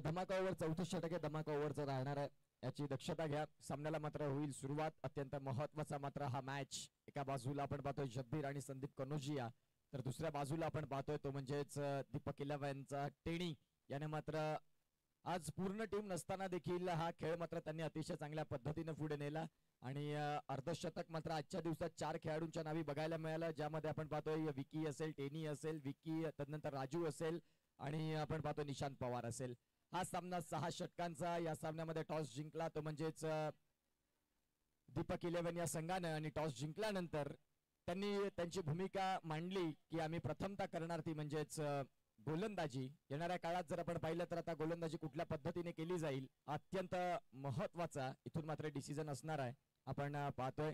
धमाका ओव्हर 34% धमाका ओव्हरचा राहणार आहे, याची दक्षता घ्या. सामन्याला मात्र होईल सुरुवात. अत्यंत महत्वाचा मात्र हा मॅच. एका बाजूला आपण पाहतोय जब्बीर आणि संदीप कनोजिया, तर दुसऱ्या बाजूला आपण पाहतोय तो म्हणजेच दीपक 11चा टेणी. याने मात्र आज पूर्ण टीम नसताना देखील हा खेळ मात्र त्यांनी अतिशय चांगल्या पद्धतीने पुढे नेला आणि अर्धशतक मात्र आजच्या दिवसात 4 खेळाडूंच्या नावी बघायला मिळालं, ज्यामध्ये आपण पाहतोय विकी असेल, टेनी असेल, विकी, तदनंतर राजू असेल आणि आपण पाहतो निशांत पवार असेल. हा सामना 6 षटकांचा. या सामन्यामध्ये टॉस जिंकला तो म्हणजेच दीपक 11 या संघानं आणि टॉस जिंकल्यानंतर त्यांनी त्यांची भूमिका मांडली की आम्ही प्रथमता करणार, ती म्हणजेच गोलंदाजी. येणाऱ्या काळात जर आपण पाहिलं तर आता गोलंदाजी कुठल्या पद्धतीने केली जाईल अत्यंत महत्वाचा इथून मात्र डिसिजन असणार आहे. आपण पाहतोय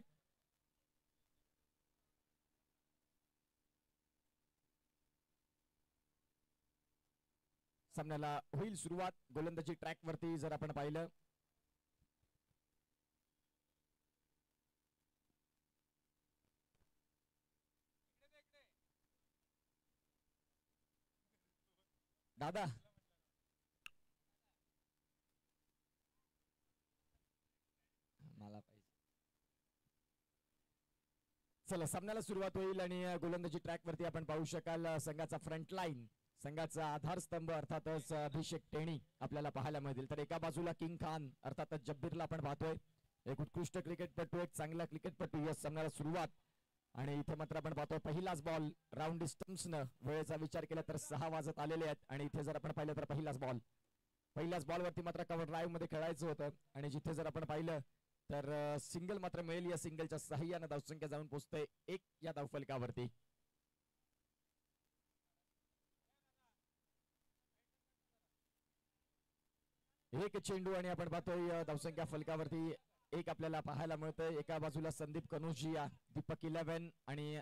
सामन्याला होईल सुरुवात. गोलंदाजी ट्रॅक वरती जर आपण पाहिलं दादा मला पाहिजे. चला सामन्याला सुरुवात होईल आणि गोलंदाजी ट्रॅक वरती आपण पाहू शकाल संघाचा फ्रंट लाईन, संघाचा आधारस्तंभ अर्थातच अभिषेक टेणी आपल्याला पाहायला मिळतील. तर एका बाजूला किंग खान अर्थातच जब्बीरला आपण पाहतोय, एक उत्कृष्ट क्रिकेटपटू, एक चांगला क्रिकेटपटू. या सामन्याला सुरुवात आणि इथे मात्र आपण पाहतोय पहिलाच बॉल राऊंड डिस्टन्सनं. वेळेचा विचार केला तर 6 वाजत आलेले आहेत आणि इथे जर आपण पाहिलं तर पहिल्याच बॉलवरती मात्र कव्हर ड्राईव्ह मध्ये खेळायचं होतं आणि जिथे जर आपण पाहिलं तर सिंगल मात्र मिळेल. या सिंगलच्या सहाय्यानं धावसंख्या जाऊन पोहोचते 1 या धावफलकावरती. एक चेंडू आणि आपण पाहतोय धावसंख्या फलकावरती 1 आपल्याला पाहायला मिळतंय. एका बाजूला संदीप कनोजिया, दीपक 11 आणि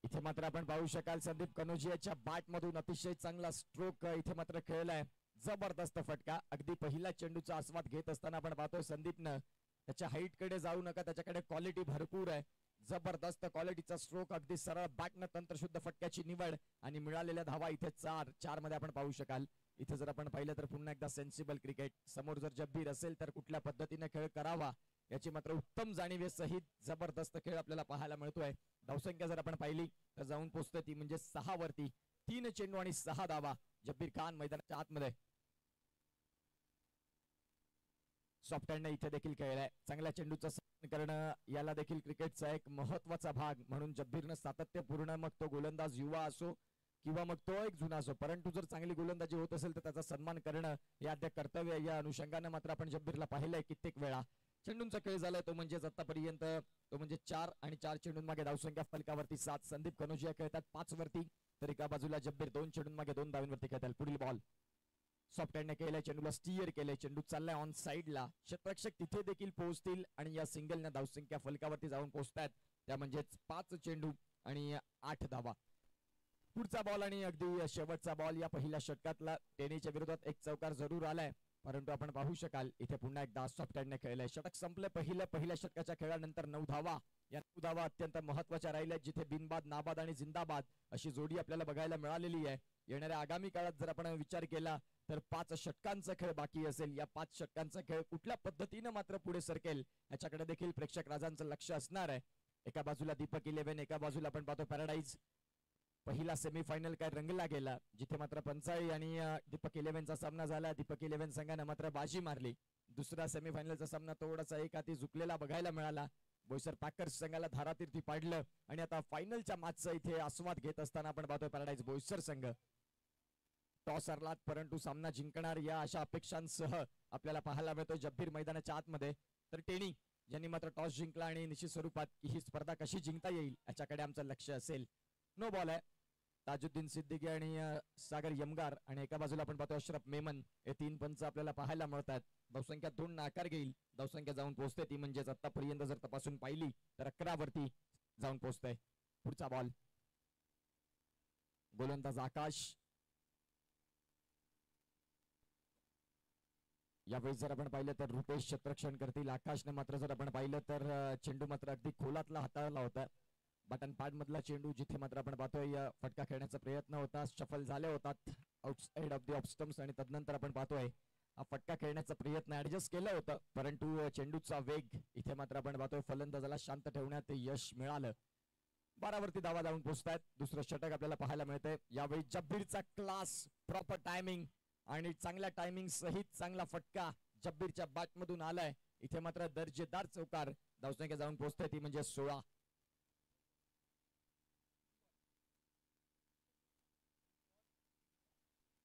इथे मात्र आपण पाहू शकाल संदीप कनोजियाच्या बॅट मधून अतिशय चांगला स्ट्रोक इथे मात्र खेळलाय. जबरदस्त फटका. अगदी पहिला चेंडूचा आस्वाद घेत असताना आपण पाहतोय संदीपनं त्याच्या हाईट कडे जाऊ नका, त्याच्याकडे क्वालिटी भरपूर आहे. जबरदस्त क्वालिटीचा स्ट्रोक, अगदी सरळ बॅटनं तंत्रशुद्ध फटक्याची निवड आणि मिळालेल्या धावा इथे 4 मध्ये आपण पाहू शकाल. इथे जर आपण पाहिलं तर पुन्हा एकदा सेन्सिबल क्रिकेट. समोर जर जब्बीर असेल तर कुठल्या पद्धतीने खेळ करावा याची मात्र उत्तम जाणीवेसहित जबरदस्त खेळ आपल्याला पाहायला मिळतोय. धावसंख्या जर आपण पाहिली तर जाऊन पोहोचते ती म्हणजे 6 वरती. 3 चेंडू आणि 6 धावा. जब्बीर खान मैदानाच्या आतमध्ये सॉफ्ट हँड इथे देखील खेळलाय. चांगल्या चेंडूचं सहन करणं याला देखील क्रिकेटचा एक महत्वाचा भाग म्हणून जब्बीरनं सातत्यपूर्ण, मग तो गोलंदाज युवा असो किंवा मग तो एक जुना असो, परंतु जर चांगली गोलंदाजी होत असेल तर त्याचा सन्मान करणं हे अद्या कर्तव्य. या अनुषंगानं मात्र आपण जब्बीरला पाहिलंय कित्येक वेळा. चेंडूंचा खेळ झालाय तो म्हणजेच आतापर्यंत तो म्हणजे 4 आणि 4 चेंडूंमागे धावसंख्या फलकावरती 7. संदीप कनोजिया खेळतात 5 वरती, तर एका बाजूला जब्बीर 2 चेंडूंमागे 2 धावांवरती खेळतात. पुढील बॉल सॉफ्ट हँडने केलाय, चेंडूला स्टीअर केलंय, चेंडू चाललाय ऑन साइडला. क्षेत्ररक्षक तिथे देखील पोहोचतील आणि या सिंगलने धावसंख्या फलकावरती जाऊन पोहोचतात. त्या म्हणजेच 5 चेंडू आणि 8 धावा. पुढचा बॉल आणि अगदी शेवटचा बॉल या पहिल्या षटकातला. टेनीच्या विरोधात एक चौकार जरूर आलाय, परंतु आपण पाहू शकाल इथे पुन्हा एकदा सॉफ्ट हँडने खेळलंय. षटक संपलं पहिल्या षटकाच्या खेळानंतर 9 धावा. या 9 धावा अत्यंत महत्वाच्या राहिल्या, जिथे बिनबाद, नाबाद आणि जिंदाबाद अशी जोडी आपल्याला बघायला मिळालेली आहे. येणाऱ्या आगामी काळात जर आपण विचार केला तर 5 षटकांचा खेळ बाकी असेल. या 5 षटकांचा खेळ कुठल्या पद्धतीने मात्र पुढे सरकेल याच्याकडे देखील प्रेक्षक राजांचं लक्ष असणार आहे. एका बाजूला दीपक 11, एका बाजूला आपण पाहतो पॅराडाईज. पहिला सेमीफायनल काय रंगला गेला, जिथे मात्र पंचाळी आणि दीपक 11चा सामना झाला. दीपक 11 संघाने मात्र बाजी मारली. दुसरा सेमीफायनलचा सामना थोडासा एक हाती झुकलेला बघायला मिळाला. बोईसर पॅकर्स संघाला धारातीर्थी पाडलं आणि आता फायनलच्या मॅचचा इथे आस्वाद घेत असताना आपण पाहतोय पॅराडाईज बोईसर संघ. टॉस हरलात परंतु सामना जिंकणार या अशा अपेक्षांसह आपल्याला पाहायला मिळतोय जब्बीर मैदानाच्या आतमध्ये. तर टेणी ज्यांनी मात्र टॉस जिंकला आणि निश्चित स्वरूपात की ही स्पर्धा कशी जिंकता येईल याच्याकडे आमचं लक्ष असेल. नो बॉल आहे. ताजुद्दीन सिद्दीकी आणि सागर यमगार आणि एका बाजूला आपण पाहतो अशरफ मेमन, हे 3 पंच आपल्याला पाहायला मिळतात. धावसंख्या 2 आकार घेईल. धावसंख्या जाऊन पोहोचते ती म्हणजेच आतापर्यंत जर तपासून पाहिली तर 11 वरती जाऊन पोहोचतंय. पुढचा बॉल गोलंदाज आकाश. यावेळी जर आपण पाहिलं तर रुपेश क्षेत्ररक्षण करतील. आकाशने मात्र जर आपण पाहिलं तर चेंडू मात्र अगदी खोलातला हाताळला होता. बटन पॅड मधला चेंडू जिथे मात्र आपण पाहतोय फटका खेळण्याचा प्रयत्न होता, सफल झाले होतात outside of the of stumps आणि तदनंतर आपण पाहतोय फटका खेळण्याचा प्रयत्न ऍडजस्ट केलं होतं, परंतु चेंडूचा वेग इथे मात्र आपण पाहतोय फलंदाजाला शांत ठेवण्यात यश मिळालं. 12 वरती धावा जाऊन पोहोचतायत. दुसरं षटक आपल्याला पाहायला मिळतंय. यावेळी जब्बीरचा क्लास, प्रॉपर टायमिंग आणि चांगल्या टायमिंग सहित चांगला फटका जब्बीरच्या बॅट मधून आलाय. इथे मात्र दर्जेदार चौकार धावसंख्या जाऊन पोहोचते ती म्हणजे 16.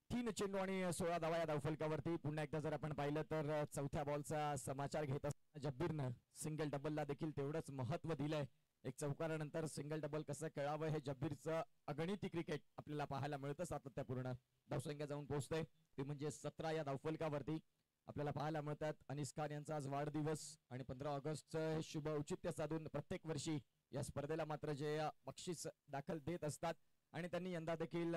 तीन चेंडू आणि 16 धावा या धावफलकावरती. पुन्हा एकदा जर आपण पाहिलं तर चौथ्या बॉलचा समाचार घेत असताना जब्बीरनं सिंगल डबलला देखील तेवढंच महत्व दिलंय. एक चौकारानंतर सिंगल डबल कसं खेळावं हे जब्बीरचं अगणित क्रिकेट आपल्याला पाहायला मिळतं सातत्यपूर्ण. धावसंख्या जाऊन पोहोचते ती म्हणजे 17 या धावफलकावरती. आपल्याला पाहायला मिळतात अनिस खान यांचा आज वाढदिवस आणि 15 ऑगस्टचं हे शुभ औचित्य साधून प्रत्येक वर्षी या स्पर्धेला मात्र जे बक्षीस दाखल देत असतात आणि त्यांनी यंदा देखील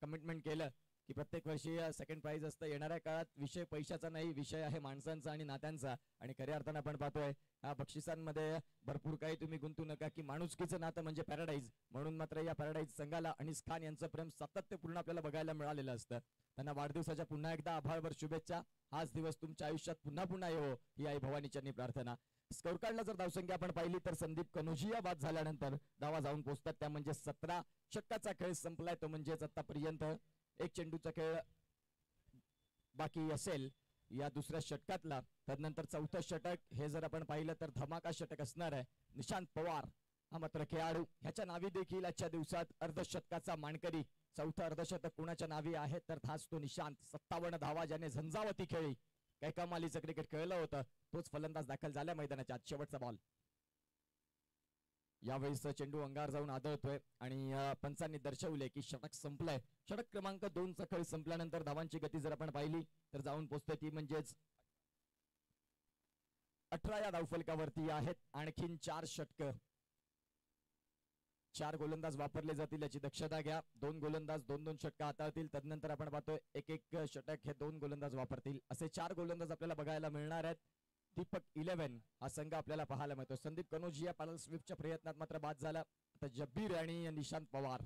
कमिटमेंट केलं की प्रत्येक वर्षी सेकंड प्राइज असतं. येणाऱ्या काळात विषय पैशाचा नाही, विषय आहे माणसांचा आणि नात्यांचा. आणि खऱ्या अर्थानं आपण पाहतोय ह्या बक्षिसांमध्ये भरपूर काही तुम्ही गुंतू नका की माणुसकीचं नातं म्हणजे पॅराडाईज. म्हणून मात्र या पॅराडाईज संघाला अनिस खान यांचं प्रेम सातत्यपूर्ण आपल्याला बघायला मिळालेलं असतं. त्यांना वाढदिवसाच्या पुन्हा एकदा आभारभर शुभेच्छा. हाच दिवस तुमच्या आयुष्यात पुन्हा पुन्हा येवो ही आई भवानीचरणी प्रार्थना. स्कोर कार्डला जर धावसंख्या आपण पाहिली तर संदीप कनोजिया बाद झाल्यानंतर धावा जाऊन पोहोचतात त्या म्हणजे 17. षटकाचा खेळ संपलाय तो म्हणजेच आतापर्यंत एक चेंडूचा खेळ बाकी असेल या दुसऱ्या षटकातला. तदनंतर चौथं षटक हे जर आपण पाहिलं तर धमाका षटक असणार आहे. निशांत पवार हा मात्र खेळाडू, ह्याच्या नावी देखील आजच्या दिवसात अर्धशतकाचा मानकरी. चौथं अर्धशतक कुणाच्या नावी आहे तर हाच तो निशांत. 57 धावा ज्याने झंझावती खेळी, काय कमालीचं क्रिकेट खेळलं होतं, तोच फलंदाज दाखल झाला मैदानाच्या आत. शेवटचा बॉल यावेळेस चेंडू अंगावर जाऊन आदळतोय आणि पंचांनी दर्शवले की षटक संपलंय. षटक क्रमांक 2 चा खेळ संपल्यानंतर धावांची गती जर आपण पाहिली तर जाऊन पोहोचते ती म्हणजेच 18 या धावफलकावरती आहेत. आणखीन 4 षटक, 4 गोलंदाज वापरले जातील याची दक्षता घ्या. 2 गोलंदाज 2-2 षटक हाताळतील. तदनंतर आपण पाहतोय एक षटक हे 2 गोलंदाज वापरतील. असे 4 गोलंदाज आपल्याला बघायला मिळणार आहेत. दीपक 11 हा संघ आपल्याला पाहायला मिळतो. संदीप कनोजिया पॅडल स्वीपच्या प्रयत्नात मात्र बाद झाला. आता जब्बीर आणि निशांत पवार.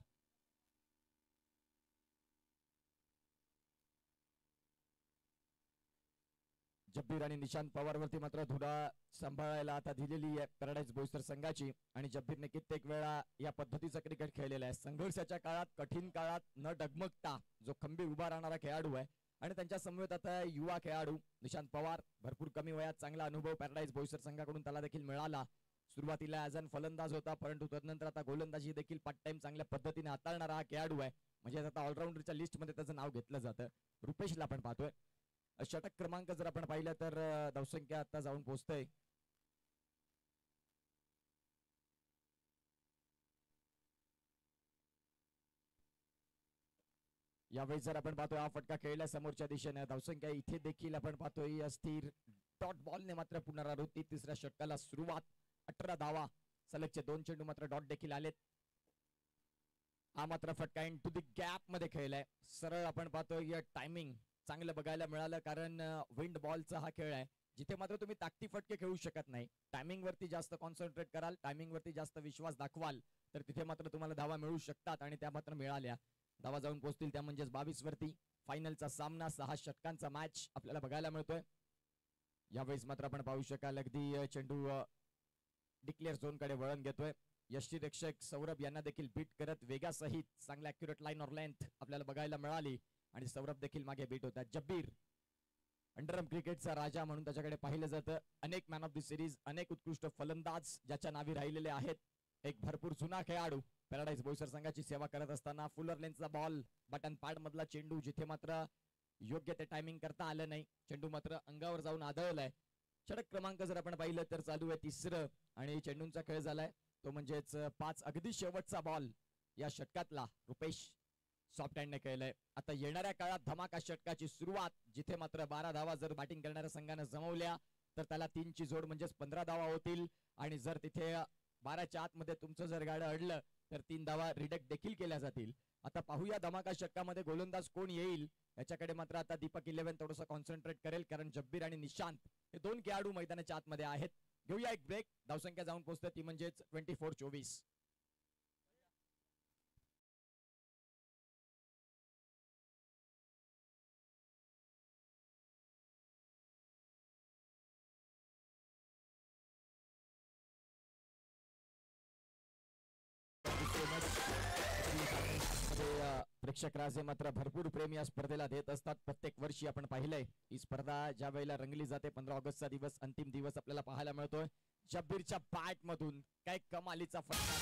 जब्बीर आणि निशांत पवार वरती मात्र धुरा सांभाळायला आता दिलेली आहे पॅराडाईज बोईसर संघाची. आणि जब्बीरने कित्येक वेळा या पद्धतीचं क्रिकेट खेळलेलं आहे. संघर्षाच्या काळात, कठीण काळात न डगमगता जो खंबीर उभा राहणारा खेळाडू आहे. आणि त्यांच्या समवेत आता युवा खेळाडू निशांत पवार. भरपूर कमी वयात चांगला अनुभव पॅराडाईज बोईसर संघाकडून त्याला देखील मिळाला. सुरुवातीला ॲज अन फलंदाज होता, परंतु तदनंतर आता गोलंदाजी देखील पार्ट टाइम चांगल्या पद्धतीने हाताळणारा हा खेळाडू आहे. म्हणजे आता ऑलराऊंडरच्या लिस्टमध्ये त्याचं नाव घेतलं जातं. रुपेशला आपण पाहतोय. षटक क्रमांक जर आपण पाहिलं तर धावसंख्या आता जाऊन पोहोचतोय यावेळी जर आपण पाहतोय हा फटका खेळल्या समोरच्या दिशेने. धावसंख्या इथे देखील आपण पाहतोय अस्थिर. डॉट बॉलने मात्र पुनरावृत्ती. तिसऱ्या षटकाला सुरुवात. 18 धावा, सलगचे 2 चेंडू मात्र डॉट देखील आलेत. हा मात्र फटका इन टू द गॅप मध्ये खेळलाय. सरळ आपण पाहतोय टायमिंग चांगलं बघायला मिळालं, कारण विंड बॉलचा हा खेळ आहे जिथे मात्र तुम्ही ताकती फटके खेळू शकत नाही. टायमिंग वरती जास्त कॉन्सन्ट्रेट कराल, टायमिंग वरती जास्त विश्वास दाखवाल तर तिथे मात्र तुम्हाला धावा मिळू शकतात आणि त्या मात्र मिळाल्या. धावा जाऊन पोहोचतील त्या म्हणजेच 22 वरती. फायनलचा सामना, 6 षटकांचा मॅच आपल्याला बघायला मिळतोय. यावेळेस मात्र आपण पाहू शकाल अगदी चेंडू डिक्लेअर झोन कडे वळण घेतोय. यष्टीरक्षक सौरभ यांना देखील बीट करत वेगासहित चांगल्या अॅक्युरेट लाईन ऑर लेंथ आपल्याला बघायला मिळाली आणि सौरभ देखील मागे बीट होता. जब्बीर अंडरआर्म क्रिकेटचा राजा म्हणून त्याच्याकडे पाहिलं जातं. अनेक मॅन ऑफ द सिरीज, अनेक उत्कृष्ट फलंदाज ज्याच्या नावी राहिलेले आहेत. एक भरपूर जुना खेळाडू. पॅराडाईज बोईसर संघाची सेवा करत असताना फुलर लेन्सचा बॉल, बटन पॅड मधला चेंडू जिथे मात्र योग्य ते टायमिंग करता आलं नाही. चेंडू मात्र अंगावर जाऊन आदळलाय. षटक क्रमांक जर आपण पाहिलं तर चालू आहे 3रं आणि चेंडूंचा खेळ झालाय तो म्हणजेच 5. अगदी शेवटचा बॉल या षटकातला रुपेश सॉफ्ट हँडने खेळलाय. आता येणाऱ्या काळात धमाका षटकाची सुरुवात, जिथे मात्र 12 धावा जर बॅटिंग करणाऱ्या संघानं जमवल्या तर त्याला 3 ची जोड म्हणजेच 15 धावा होतील. आणि जर तिथे 12च्या आतमध्ये तुमचं जर गाडं अडलं तर 3 धावा रिडक्ट देखील केल्या जातील. आता पाहूया धमाका षटकामध्ये गोलंदाज कोण येईल याच्याकडे मात्र आता दीपक 11 थोडंसं कॉन्सन्ट्रेट करेल, कारण जब्बीर आणि निशांत हे 2 खेळाडू मैदानाच्या आतमध्ये आहेत. घेऊया एक ब्रेक. धावसंख्या जाऊन पोहोचते ती म्हणजेच 24-24. प्रेक्षक राजे मात्र भरपूर प्रेम या स्पर्धेला देत असतात. प्रत्येक वर्षी आपण पाहिलंय ही स्पर्धा ज्या वेळेला रंगली जाते 15 ऑगस्टचा दिवस अंतिम दिवस आपल्याला पाहायला मिळतोय. जब्बीरच्या बॅट मधून काय कमालीचा फटका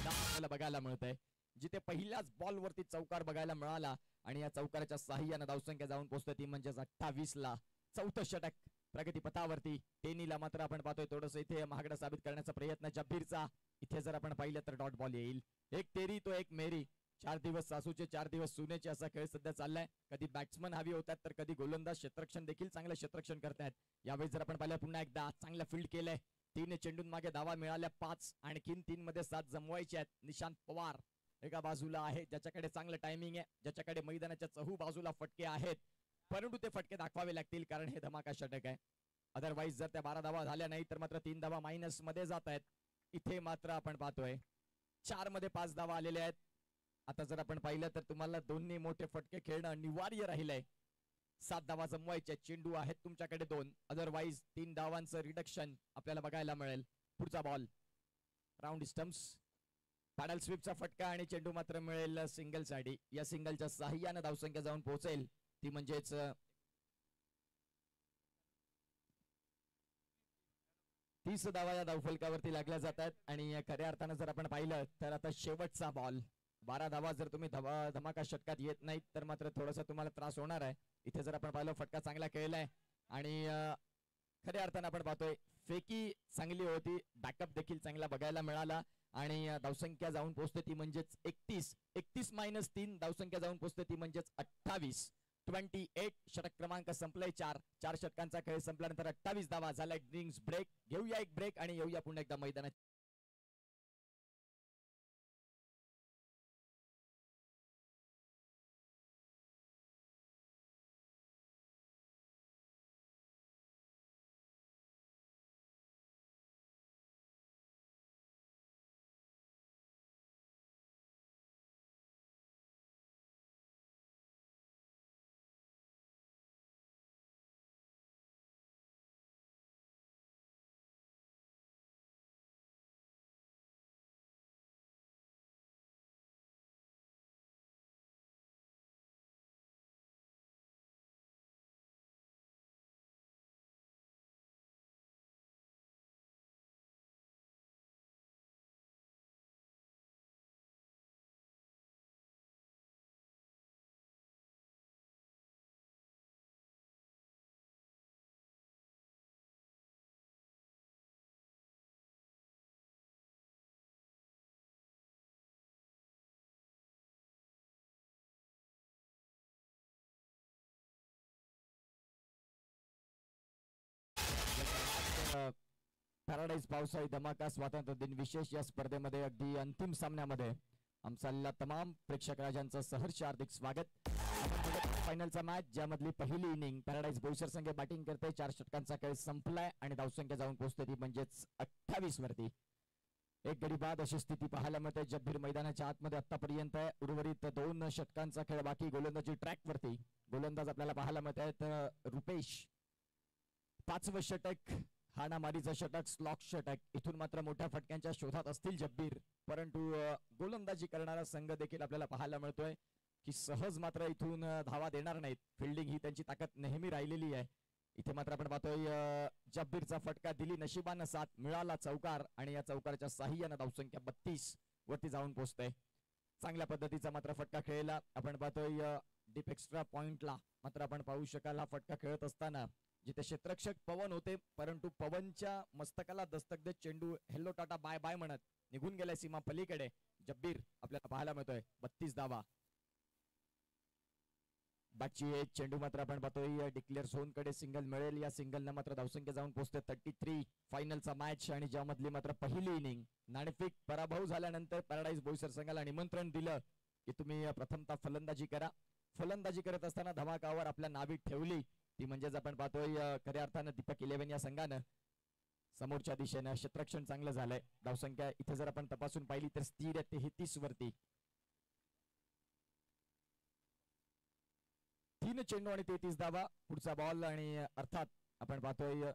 आपल्याला बघायला मिळतंय. जिथे पहिल्याच बॉल वरती चौकार बघायला मिळाला आणि या चौकाराच्या साह्याने धावसंख्या जाऊन पोहोचते ती म्हणजेच 28 ला. चौथं षटक प्रगतीपथावरती. टेनीला मात्र आपण पाहतोय थोडस इथे महागडा साबित करण्याचा प्रयत्न जब्बीरचा. इथे जर आपण पाहिलं तर डॉट बॉल येईल. एक तेरी तो एक मेरी. 4 दिवस सासूचे 4 दिवस सुनेचे असा खेळ सध्या चाललाय. कधी बॅट्समन हवी होतात तर कधी गोलंदाज क्षेत्ररक्षण देखील चांगलं क्षेत्ररक्षण करतायत. यावेळी जर आपण पाहिलं पुन्हा एकदा चांगलं फील्ड केलंय. 3 चेंडून मागे धावा मिळाल्या 5 आणखीन 3 मध्ये 7 जमवायचे आहेत. निशांत पवार एका बाजूला आहे ज्याच्याकडे चांगलं टायमिंग आहे, ज्याच्याकडे मैदानाच्या चहू बाजूला फटके आहेत, परंतु ते फटके दाखवावे लागतील कारण हे धमाका षटक आहे. अदरवाईज जर त्या 12 धावा झाल्या नाही तर मात्र 3 धावा मायनस मध्ये जात आहेत. इथे मात्र आपण पाहतोय 4 मध्ये 5 धावा आलेल्या आहेत. आता जर आपण पाहिलं तर तुम्हाला दोन्ही मोठे फटके खेळणं अनिवार्य राहिलंय. 7 धावा जमवायचे. चेंडू आहेत तुमच्याकडे 2. अदरवाईज 3 धावांचं रिडक्शन आपल्याला बघायला मिळेल. पुढचा बॉल राऊंड स्टम्प्स. पॅडल स्वीपचा फटका आणि चेंडू मात्र मिळेल सिंगल साठी. या सिंगलच्या साह्याने धावसंख्या जाऊन पोहोचेल ती म्हणजेच 30 धावा या धावफलकावरती लागल्या जातात. आणि खऱ्या अर्थानं जर आपण पाहिलं तर आता शेवटचा बॉल. 12 धावा जर तुम्ही धमाका षटकात येत नाहीत तर मात्र थोडासा तुम्हाला त्रास होणार आहे. इथे जर आपण पाहिलं फटका चांगला खेळलाय आणि खऱ्या अर्थानं आपण पाहतोय फेकी चांगली होती. बॅकअप देखील चांगला बघायला मिळाला आणि धावसंख्या जाऊन पोहोचते ती म्हणजेच 31 मायनस 3 धावसंख्या जाऊन पोहोचते ती म्हणजेच 28. षटक क्रमांक संपलाय. 4 षटकांचा खेळ संपल्यानंतर 28 धावा झालाय. ड्रिंक्स ब्रेक घेऊया एक ब्रेक आणि येऊया पुन्हा एकदा मैदानात. पॅराडाईज पावसाळी धमाका स्वातंत्र्य दिन विशेष या स्पर्धेमध्ये अगदी अंतिम सामन्यामध्ये आमचा तमाम प्रेक्षक राजांचं सहर्ष हार्दिक स्वागत. फायनलचा मॅच ज्यामधली पहिली इनिंग पॅराडाईज बोईसर संघ बॅटिंग करते. 4 षटकांचा खेळ संपलाय आणि धावसंख्या जाऊन पोहोचते ती म्हणजेच 28 वरती. एक गडी बाद अशी स्थिती पाहायला मिळते जब्बीर मैदानाच्या आतमध्ये आतापर्यंत. उर्वरित 2 षटकांचा खेळ बाकी. गोलंदाजी ट्रॅक वरती गोलंदाज आपल्याला पाहायला मिळत आहेत रुपेश. 5वं षटक हाणामारीचं षटक स्लॉक षटक. इथून मात्र मोठ्या फटक्यांच्या शोधात असतील जब्बीर, परंतु गोलंदाजी करणारा संघ देखील आपल्याला पाहायला मिळतोय की सहज मात्र इथून धावा देणार नाहीत. फिल्डिंग ही त्यांची ताकद नेहमी राहिलेली आहे. इथे मात्र आपण पाहतोय जब्बीरचा फटका दिली नशिबानं 7 मिळाला चौकार आणि या चौकाराच्या साह्यानं धावसंख्या 32 वरती जाऊन पोहोचते. चांगल्या पद्धतीचा मात्र फटका खेळला. आपण पाहतोय डीप एक्स्ट्रा पॉइंटला मात्र आपण पाहू शकाल हा फटका खेळत असताना जिथे क्षेत्ररक्षक पवन होते, परंतु पवनच्या मस्तकाला दस्तक देत चेंडू हेल्लो टाटा बाय बाय म्हणत निघून गेलाय सीमा पलीकडे. जब्बीर आपल्याला पाहायला मिळतोय 32 धावा. बाची एक चेंडू मात्र आपण पाहतोय डिक्लेअर झोन कडे सिंगल मिळेल. या सिंगलनं मात्र धावसंख्या जाऊन पोहोचते 33. फायनलचा मॅच आणि ज्यामधली मात्र पहिली इनिंग. नाणेफेक पराभव झाल्यानंतर पॅराडाईज बोईसर संघाला निमंत्रण दिलं की तुम्ही प्रथमतः फलंदाजी करा. फलंदाजी करत असताना धमाकावर आपल्या नावी ठेवली ती म्हणजेच आपण पाहतोय खऱ्या अर्थानं दीपक 11 या संघानं समोरच्या दिशेनं क्षेत्ररक्षण चांगलं झालंय. धावसंख्या इथे जर आपण तपासून पाहिली तर स्थिर 33 वरती. 3 चेंडू आणि 33 धावा. पुढचा बॉल आणि अर्थात आपण पाहतोय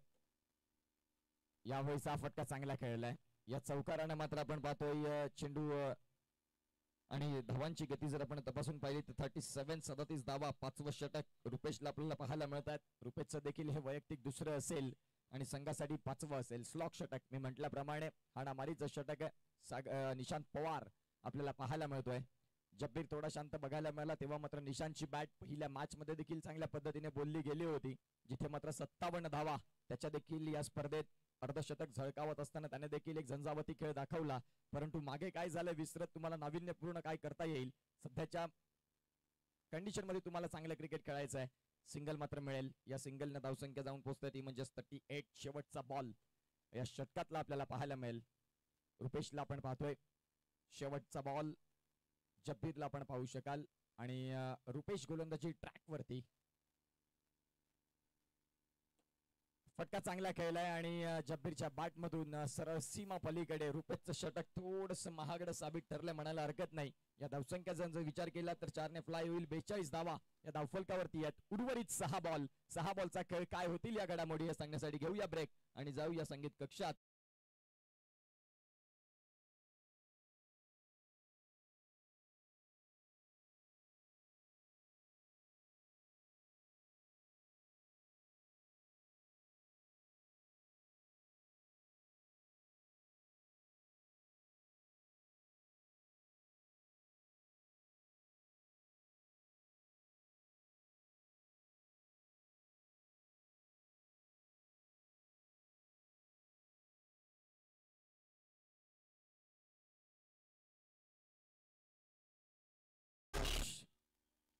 यावेळेस हा फटका चांगला खेळलाय. या चौकारानं मात्र आपण पाहतोय चेंडू आणि धावांची गती जर आपण तपासून पाहिली तर 37 धावा, 5वं षटक रुपेशला आपल्याला पाहायला मिळतात. रुपेशचं देखील हे वैयक्तिक दुसरं असेल आणि संघासाठी 5वं असेल. स्लॉक षटक मी म्हटल्याप्रमाणे हाणामारीचं षटक निशांत पवार आपल्याला पाहायला मिळतोय. जब्बीर थोडा शांत बघायला मिळाला तेव्हा मात्र निशांतची बॅट पहिल्या मॅच मध्ये देखील चांगल्या पद्धतीने बोलली गेली होती, जिथे मात्र 57 धावा त्याच्या देखील या स्पर्धेत अर्धशतक झळकावत असताना त्याने देखील एक झंझावती खेळ दाखवला. परंतु मागे काय झालं विसरत तुम्हाला नाविन्यपूर्ण काय करता येईल. सध्याच्या कंडिशन मध्ये तुम्हाला चांगलं क्रिकेट खेळायचं आहे. सिंगल मात्र मिळेल. या सिंगलने धावसंख्या जाऊन पोहोचते ती म्हणजे 38. शेवटचा बॉल या षटकातला आपल्याला पाहायला मिळेल. रुपेशला आपण पाहतोय. शेवटचा बॉल जब्बीरला आपण पाहू शकाल आणि रुपेश गोलंदाजी ट्रॅक वरती. फटका चांगला खेळलाय आणि जब्बीरच्या बॅट मधून सरळ सीमा पलीकडे. रुपेशचं षटक थोडस महागडं साबित ठरलं म्हणायला हरकत नाही. या धावसंख्याचा जर विचार केला तर 4 ने फ्लाय होईल. 42 धावा या धावफलकावरती आहेत. उर्वरित 6 बॉलचा खेळ काय होतील या घडामोडी हे सांगण्यासाठी घेऊया ब्रेक आणि जाऊया संगीत कक्षात.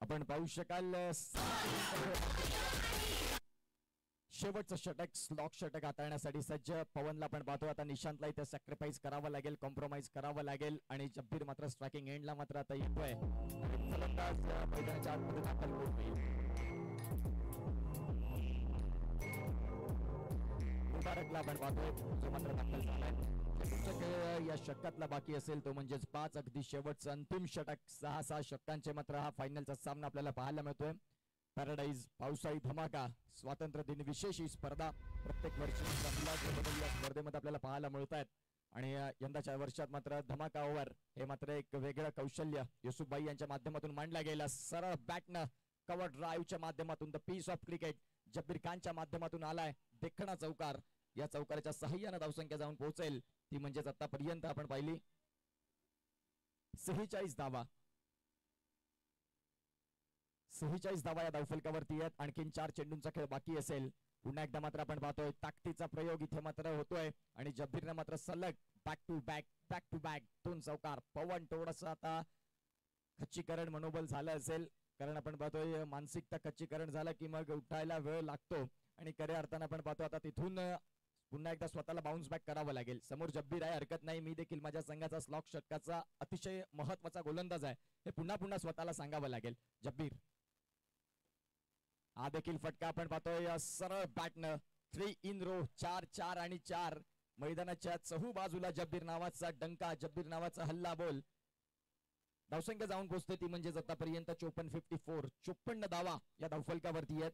आपण पाहू शकाल शेवटचं षटक स्लॉक षटक हाताळण्यासाठी सज्ज. पवनला पण पाहतो. आता निशांतला इथे सॅक्रिफाईस करावं लागेल, कॉम्प्रोमाइज करावं लागेल आणि जब्बीर मात्र स्ट्रायकिंग एंडला मात्र आता येतोय. मैदानाच्या आतमध्ये दाखल होईल. मुबारकला आपण पाहतोय जो मात्र दाखल झालाय. या षटकातला बाकी असेल तो म्हणजेच 5 अगदी शेवटचं अंतिम षटक. 6 षटकांचे मात्र हा फायनलचा सामना आपल्याला पाहायला मिळतोय. पॅराडाईज पावसाळी धमाका स्वातंत्र्य दिन विशेष ही स्पर्धा प्रत्येक वर्षी या स्पर्धेमध्ये आपल्याला पाहायला मिळत आहेत आणि यंदाच्या वर्षात मात्र धमाका ओव्हर हे मात्र एक वेगळं कौशल्य युसुफभाई यांच्या माध्यमातून मांडला गेला. सरळ बॅटनं कव्हर ड्राईव्हच्या माध्यमातून द पीस ऑफ क्रिकेट जब्बीर खानच्या माध्यमातून आलाय. देखणा चौकार. या चौकाराच्या सहाय्याने धावसंख्या जाऊन पोहोचेल ती म्हणजेच आतापर्यंत आपण पाहिली 46 धावा. 46 धावा या धावफलकावरती आहेत. आणखीन 4 चेंडूंचा खेळ बाकी असेल. पुन्हा एकदा मात्र आपण पाहतोय ताकदीचा प्रयोग इथे मात्र होतोय आणि जब्बीरने मात्र सलग बॅक टू बॅक 2 चौकार. पवन थोडस आता खच्चीकरण मनोबल झालं असेल, कारण आपण पाहतोय मानसिकता खच्चीकरण झालं की मग उठायला वेळ लागतो आणि खऱ्या अर्थानं आपण पाहतो आता तिथून पुन्हा एकदा स्वतःला बाउन्स बॅक करावं लागेल. समोर जब्बीर आहे, हरकत नाही. मी देखील माझ्या संघाचा स्लॉक षटकाचा अतिशय महत्वाचा गोलंदाज आहे हे पुन्हा स्वतःला सांगावं लागेल. जब्बीर हा देखील फटका आपण पाहतोय सरळ बॅटनं 3 इन रो 4 आणि 4. मैदानाच्या चहू बाजूला जब्बीर नावाचा डंका, जब्बीर नावाचा हल्ला बोल. धावसंख्या जाऊन पोहोचते ती म्हणजेच आतापर्यंत 54 धावा या धावफलकावरती आहेत.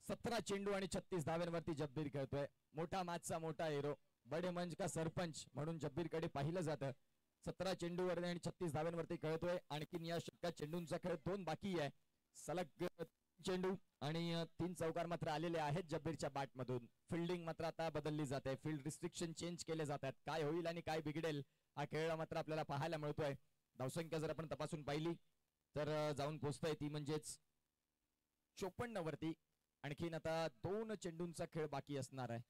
17 चेंडू आणि 36 धाव्यांवरती जब्बीर खेळतोय. मोठा मॅचचा मोठा हिरो, बडे मंच का सरपंच म्हणून जब्बीर कडे पाहिलं जातं. 17 चेंडूवर आणि 36 धाव्यांवरती खेळतोय. आणखीन या षटकात चेंडूंचा खेळ 2 बाकी आहे. सलग चेंडू आणि 3 चौकार मात्र आलेले आहेत जब्बीरच्या बॅट मधून. फिल्डिंग मात्र आता बदलली जाते. फील्ड रिस्ट्रिक्शन चेंज केले जातात. काय होईल आणि काय बिघडेल हा खेळ मात्र आपल्याला पाहायला मिळतोय. धावसंख्या जर आपण तपासून पाहिली तर जाऊन पोहोचतोय ती म्हणजेच 54 वरती. आणखीन आता 2 चेंडूंचा खेळ बाकी असणार आहे.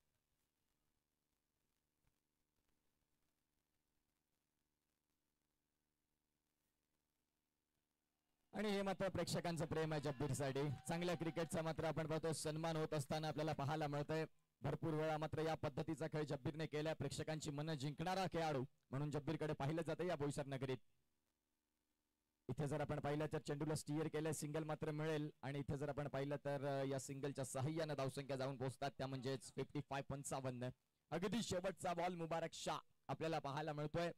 आणि हे मात्र प्रेक्षकांचं प्रेम आहे जब्बीरसाठी. चांगल्या क्रिकेटचा मात्र आपण पाहतो सन्मान होत असताना आपल्याला पाहायला मिळतंय. भरपूर वेळा मात्र या पद्धतीचा खेळ जब्बीरने केला. प्रेक्षकांची मन जिंकणारा खेळाडू म्हणून जब्बीरकडे पाहिलं जातं या बोईसर नगरीत. इथे जर आपण पाहिलं तर चेंडूला स्टिअर केलंय, सिंगल मात्र मिळेल. आणि इथे जर आपण पाहिलं तर या सिंगलच्या सहाय्याने धावसंख्या जाऊन पोहोचतात त्या म्हणजेच 55. अगदी शेवटचा बॉल मुबारक शाह आपल्याला पाहायला मिळतोय.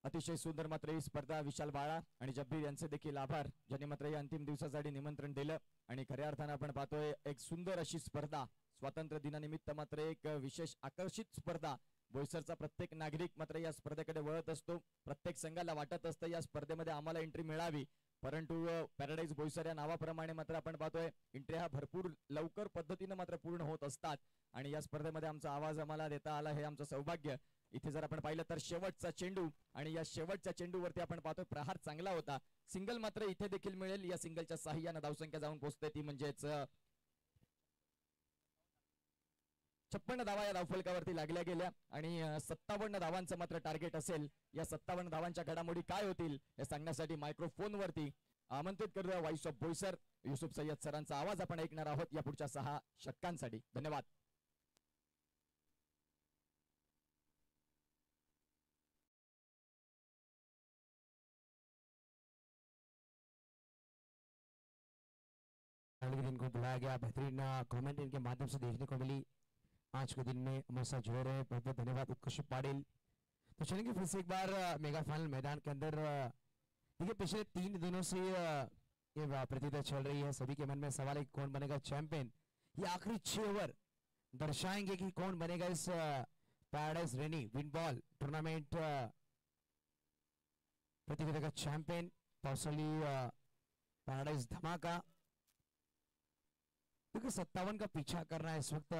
अतिशय सुंदर मात्र ही स्पर्धा. विशाल बाळा आणि जब्बीर यांचे देखील आभार ज्यांनी मात्र या अंतिम दिवसासाठी निमंत्रण दिलं. आणि खऱ्या अर्थानं आपण पाहतोय एक सुंदर अशी स्पर्धा स्वातंत्र्य दिनानिमित्त मात्र एक विशेष आकर्षित स्पर्धा बोईसरचा प्रत्येक नागरिक मात्र या स्पर्धेकडे वळत असतो. प्रत्येक संघाला वाटत असतं या स्पर्धेमध्ये आम्हाला एंट्री मिळावी, परंतु पॅराडाईज बोईसर या नावाप्रमाणे मात्र आपण पाहतोय एंट्री हा भरपूर लवकर पद्धतीने मात्र पूर्ण होत असतात आणि या स्पर्धेमध्ये आमचा आवाज आम्हाला देता आला हे आमचं सौभाग्य. इथे जर आपण पाहिलं तर शेवटचा चेंडू आणि या शेवटच्या चेंडूवरती आपण पाहतोय प्रहार चांगला होता. सिंगल मात्र इथे देखील मिळेल. या सिंगलच्या साह्याने धावसंख्या जाऊन पोहोचते ती म्हणजेच 56 धावा या धावफलकावरती लागल्या गेल्या आणि 57 धावांचं मात्र टार्गेट असेल. या 57 धावांच्या घडामोडी काय होतील हे सांगण्यासाठी मायक्रोफोन वरती आमंत्रित करूया व्हाईस ऑफ बोईसर युसुफ सय्यद सरांचा आवाज आपण ऐकणार आहोत या पुढच्या 6 षटकांसाठी. धन्यवाद. दिन को बुलाया गया, बेहतरीन कमेंट इनके माध्यम से देखने को मिली आज के दिन में हमारे साथ जुड़े रहे, बहुत बहुत धन्यवाद उत्कृष्ट पाटिल। तो चलेंगे फिर से एक बार मेगा फाइनल मैदान के अंदर। देखिए पिछले 3 दिनों से ये प्रतियोगिता चल रही है, सभी के मन में सवाल है कि कौन बनेगा चैंपियन। ये आखिरी 6 ओवर दर्शाएंगे कि कौन बनेगा इस पैराडाइज रेनी विन बॉल टूर्नामेंट प्रतियोगिता का चैंपियन। पॉसिबली पैराडाइज धमाका क्योंकि 57 का पीछा करना है इस वक्त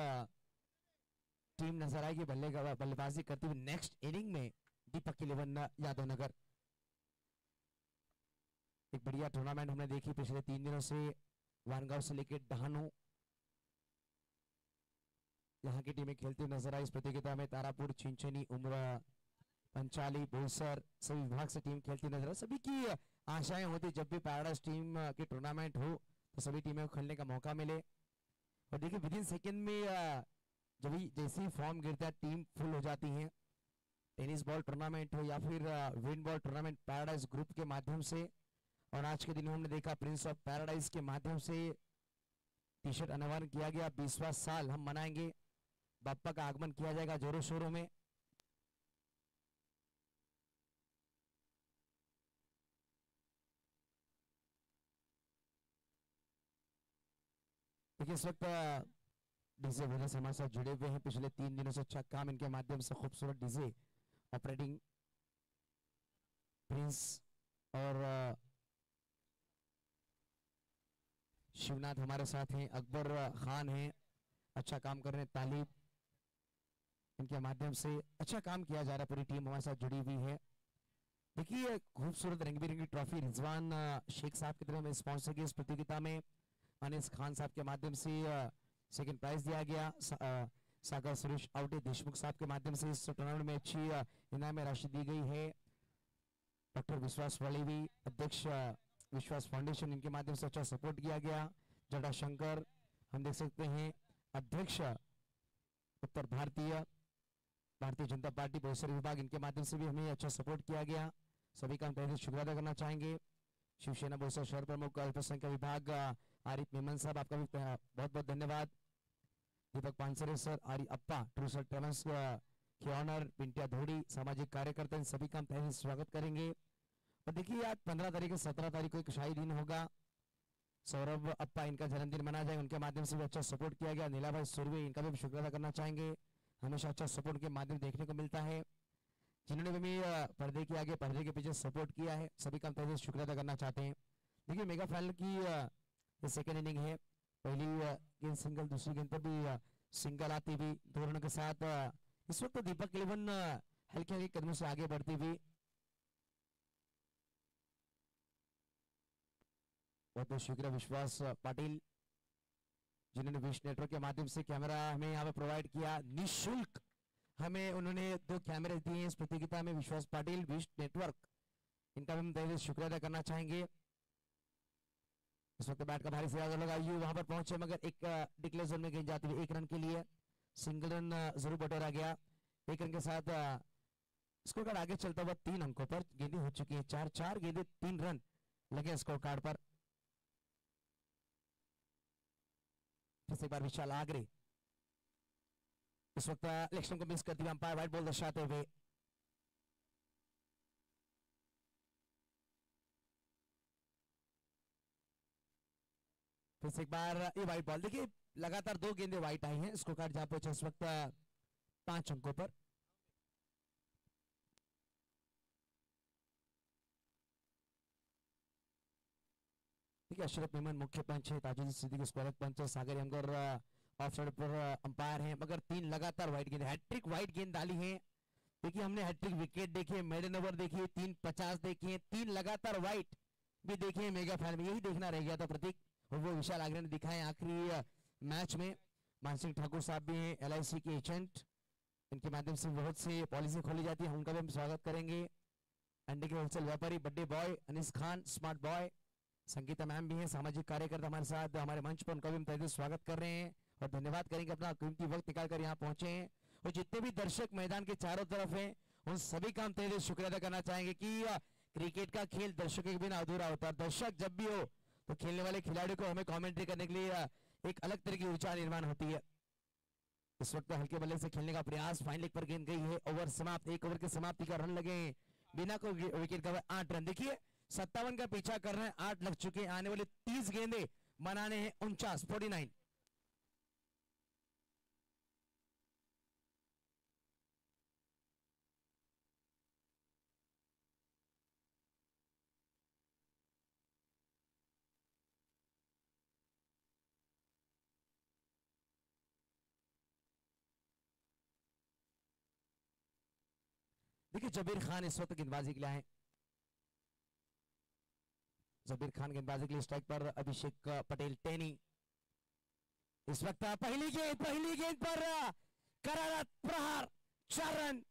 टीम नजर आएगी बल्लेबाजी करती हुई नेक्स्ट इनिंग में दीपक 11 यादव नगर। एक बढ़िया टूर्नामेंट हमने देखी पिछले 3 दिनों से, वानगांव से लेकर डहानू यहाँ की टीमें खेलती हुई नजर आई इस प्रतियोगिता में। तारापुर, चिंचनी, उमरा, पंचाली, बोईसर सभी विभाग से टीम खेलती नजर आई। सभी की आशाएं होती जब भी पैराडाइज टीम की टूर्नामेंट हो तो सभी टीमें को खेलने का मौका मिले। और देखिए विद इन सेकेंड में जब जैसे ही फॉर्म गिरता है टीम फुल हो जाती है। टेनिस बॉल टूर्नामेंट हो या फिर win ball tournament paradise group के माध्यम से, और आज के दिन हमने देखा प्रिंस ऑफ पैराडाइज के माध्यम से टी शर्ट अनावरण किया गया। 20वां साल हम मनाएंगे, बाप्पा का आगमन किया जाएगा जोरों शोरों में। देखिए इस वक्त डीजे विनर्स हमारे साथ जुड़े हुए हैं, पिछले 3 दिनों से अच्छा काम इनके माध्यम से, खूबसूरत डीजे ऑपरेटिंग प्रिंस और शिवनाथ हमारे साथ हैं, अकबर खान हैं, अच्छा काम कर रहे हैं। तालिब इनके माध्यम से अच्छा काम किया जा रहा है, पूरी टीम हमारे साथ जुड़ी हुई है। देखिए खूबसूरत रंग बिरंगी ट्रॉफी रिजवान शेख साहब की तरफ में स्पॉन्सर की इस प्रतियोगिता में अनिस खान साहब के माध्यम से सेकंड प्राइज दिया गया। सागर सुरेश आउटे देशमुख साहब के माध्यम से इस टूर्नामेंट में अच्छी इनाम राशि दी गई है। डॉक्टर विश्वास वलीवी अध्यक्ष विश्वास फाउंडेशन इनके माध्यम से अच्छा सपोर्ट किया गया। जड़ा शंकर हम देख सकते हैं अध्यक्ष उत्तर भारतीय जनता पार्टी बोईसर विभाग, इनके माध्यम से भी हमें अच्छा सपोर्ट किया गया। सभी का हम तहे दिल शुक्रिया अदा करना चाहेंगे। शिवसेना बोईसर शहर प्रमुख अल्पसंख्यक विभाग आरिफ मेमन साहब, आपका भी बहुत बहुत धन्यवाद। दीपक पानसरे सर, आरी अप्पा, ट्रू सर ट्रेवल्स के ऑनर, पिंटिया धोड़ी सामाजिक कार्यकर्ता, इन सभी का हम तहे दिल स्वागत करेंगे। और देखिए आज 15 तारीख से 17 तारीख को एक शाही दिन होगा। सौरभ अप्पा इनका जन्मदिन मनाया जाएगा, उनके माध्यम से भी अच्छा सपोर्ट किया गया। नीला भाई सुरवे इनका भी शुक्रिया अदा करना चाहेंगे, हमेशा अच्छा सपोर्ट के माध्यम देखने को मिलता है। जिन्होंने भी पर्दे के आगे पर्दे के पीछे सपोर्ट किया है, सभी का हम शुक्रिया अदा करना चाहते हैं। देखिए मेगा फाइनल की ये सेकेंड इनिंग है, पहली गेंद सिंगल, दूसरी गेंद पर भी सिंगल आती हुई 2 रनों के साथ इस वक्त दीपक 11 हल्के हल्के कदमों से आगे बढ़ती हुई। बहुत बहुत शुक्रिया विश्वास पाटिल जिन्होंने विश नेटवर्क के माध्यम से कैमरा हमें यहाँ पे प्रोवाइड किया निःशुल्क। हमें उन्होंने 2 कैमरे दिए इस प्रतियोगिता में, विश्वास पाटिल, विश नेटवर्क, इनका हम तहे शुक्रिया अदा करना चाहेंगे। इस वक्त बैट का भारी से ज्यादा लगा यू वहां पर पहुंचे, मगर एक डिक्लेयर जोन में गेंद जाती हुई 1 रन के लिए सिंगल रन जरूर बटोरा गया। 1 रन के साथ स्कोर कार्ड आगे चलता हुआ 3 अंकों पर गेंदें हो चुकी है। 4 गेंदें 3 रन लगे स्कोर कार्ड पर। फिर से एक बार विशाल आगरे इस वक्त इलेक्शन को मिस करती हुई अंपायर व्हाइट बॉल दर्शाते हुए। फिर से एक बार ये व्हाइट बॉल, देखिए लगातार 2 गेंदें व्हाइट आई हैं, स्कोर कार्ड जहां पहुंचे इस वक्त 5 अंकों पर। ठीक है, अशरफ मेमन मुख्य पंच है, ताजुद्दीन सिद्दीकी स्क्वायर पंच है, सागर यंगर ऑफ साइड पर अंपायर हैं, मगर 3 लगातार वाइड गेंद, हैट्रिक वाइड गेंद डाली है। देखिए हमने हैट्रिक विकेट देखी, मेडन ओवर देखी, 350 देखी, 3 लगातार वाइड भी देखिए मेगा फाइनल में। यही देखना रह गया था प्रतीक, और वो विशाल आगरे ने दिखाए आखिरी मैच में। मानसिंह ठाकुर साहब भी हैं, LIC के एजेंट, इनके माध्यम से बहुत सी पॉलिसी खोली जाती है, उनका भी हम स्वागत करेंगे। अंडे के होलसेल व्यापारी birthday boy Anis Khan, smart boy, Sangeeta ma'am भी हैं, सामाजिक कार्यकर्ता हमारे साथ हमारे मंच पर, उनका भी हम तहे दिल स्वागत कर रहे हैं और धन्यवाद करेंगे, अपना कीमती वक्त निकाल कर यहाँ पहुंचे हैं। और जितने भी दर्शक मैदान के चारों तरफ हैं, उन सभी का हम तहे दिल शुक्रिया अदा करना चाहेंगे कि क्रिकेट का खेल दर्शकों के बिना अधूरा होता है। दर्शक जब भी हो तो खेलने वाले खिलाड़ियों को हमें कमेंट्री करने के लिए एक अलग तरह की ऊर्जा निर्माण होती है। इस वक्त हल्के बल्ले से खेलने का प्रयास, फाइन लेग पर गेंद गई है, ओवर समाप्त, 1 ओवर की समाप्ति का रन लगे बिना कोई विकेट का 8 रन। देखिए 57 का पीछा कर रहे हैं, 8 लग चुके हैं, आने वाले 30 गेंदे बनाने हैं 49। देखिए जबीर खान इस वक्त गेंदबाजी के लिए आए, जबीर खान गेंदबाजी के लिए स्ट्राइक पर, अभिषेक पटेल टेनी। इस वक्त पहली गेंद पर करारा प्रहार, 4 रन।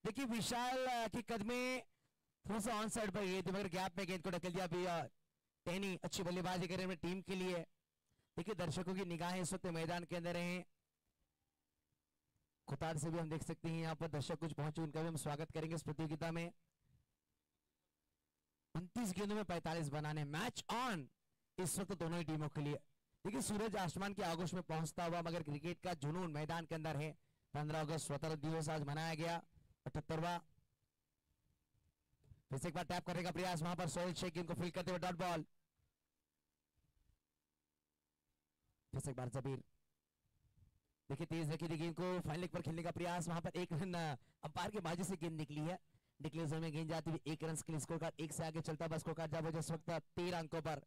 देखिए विशाल की कदमे थोड़ा सा ऑन साइड पर गई थी, मगर गैप में गेंद को ढकेल दिया भी टेनी। अच्छी बल्लेबाजी कर रहे हैं टीम के लिए। देखिए दर्शकों की निगाहें इस वक्त मैदान के अंदर हैं, खुतार से भी हम देख सकते हैं यहाँ पर दर्शक कुछ पहुंचे, उनका भी हम स्वागत करेंगे इस प्रतियोगिता में। 29 गेंदों में 45 बनाने, मैच ऑन इस वक्त दोनों ही टीमों के लिए। देखिए सूरज आसमान के आगोश में पहुंचता हुआ, मगर क्रिकेट का जुनून मैदान के अंदर है। 15 अगस्त स्वतंत्रता दिवस आज मनाया गया, 78वां। फिर से एक बार टैप करने का प्रयास, वहां पर सोहेल शेख इनको फील्ड करते हुए डॉट बॉल। फिर से एक बार जबीर, देखिए तेज रखी थी गेंद को, फाइनल लेग पर खेलने का प्रयास, वहां पर 1 रन अंपायर के बाजू से गेंद निकली है। डिक्लेयर जोन में गेंद जाती हुई 1 रन के लिए स्कोर कार्ड 1 से आगे चलता बस स्कोर कार्ड जब जिस वक्त 13 अंकों पर,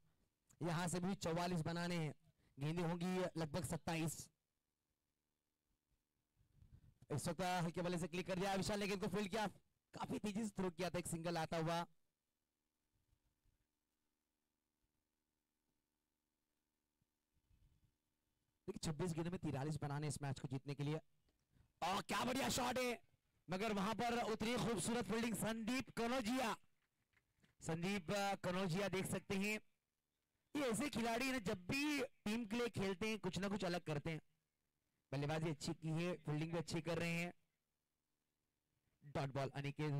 यहां से भी 44 बनाने हैं, गेंदें होंगी लगभग 27। इस वक्त हल्के बल्ले से क्लिक कर दिया विशाल ने, गेंद को फील्ड किया, काफी तेजी से थ्रो किया था, एक सिंगल आता हुआ। देखिए 26 गेंदों में 43 बनाने इस मैच को जीतने के लिए। और क्या बढ़िया शॉट है, मगर वहां पर उतनी खूबसूरत फील्डिंग संदीप कनौजिया, देख सकते हैं। ये ऐसे खिलाड़ी हैं जब भी टीम के लिए खेलते हैं कुछ ना कुछ अलग करते हैं। बल्लेबाजी अच्छी की है, फील्डिंग भी अच्छी कर रहे हैं। डॉट बॉल अनिकेत,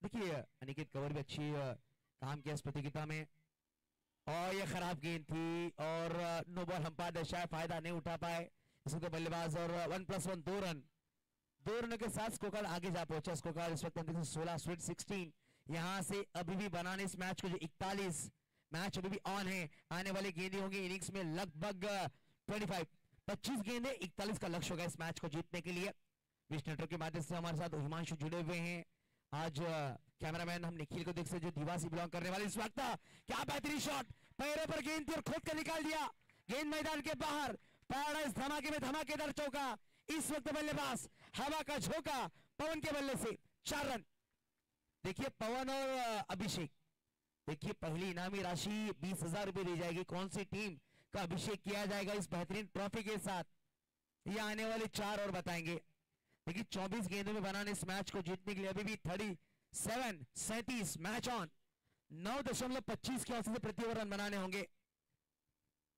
देखिए अनिकेत कवर भी अच्छी काम किया इस प्रतियोगिता में। और ये खराब गेंद थी और नो बॉल अंपायर दर्शाया, फायदा नहीं उठा पाए इसमें तो बल्लेबाज। और 1+1 2 रन, 2 रनों के साथ स्कोर कार्ड आगे जा पहुंचा। स्कोर कार्ड इस वक्त 16 स्वीट 16। यहां से अभी भी बनाने इस मैच को जो 41, मैच अभी भी ऑन है। आने वाली गेंदें होंगी इनिंग्स में लगभग 25 गेंदें, 41 का लक्ष्य होगा इस मैच को जीतने के लिए। विश नेटवर्क के माध्यम से हमारे साथ हिमांशु जुड़े हुए हैं। आज कैमरामैन हम निखिल को देख सकते जो दीवा से बिलोंग करने वाले। इस वक्त क्या बेहतरीन शॉट, पैरों पर गेंद थी और खुद का निकाल दिया, गेंद मैदान के बाहर। पैराडाइज धमाके में धमाकेदार चौका। इस वक्त बल्लेबाज हवा का झोंका पवन के बल्ले से, 4 रन। देखिए पवन और अभिषेक, देखिए पहली इनामी राशि 20,000 रुपए दी जाएगी। कौन सी टीम का अभिषेक किया जाएगा इस बेहतरीन ट्रॉफी के साथ, ये आने वाले 4 और बताएंगे। देखिए 24 गेंदों में बनाने इस मैच को जीतने के लिए अभी भी 37 मैच ऑन। 9.25 के औसत से प्रति ओवर रन बनाने होंगे।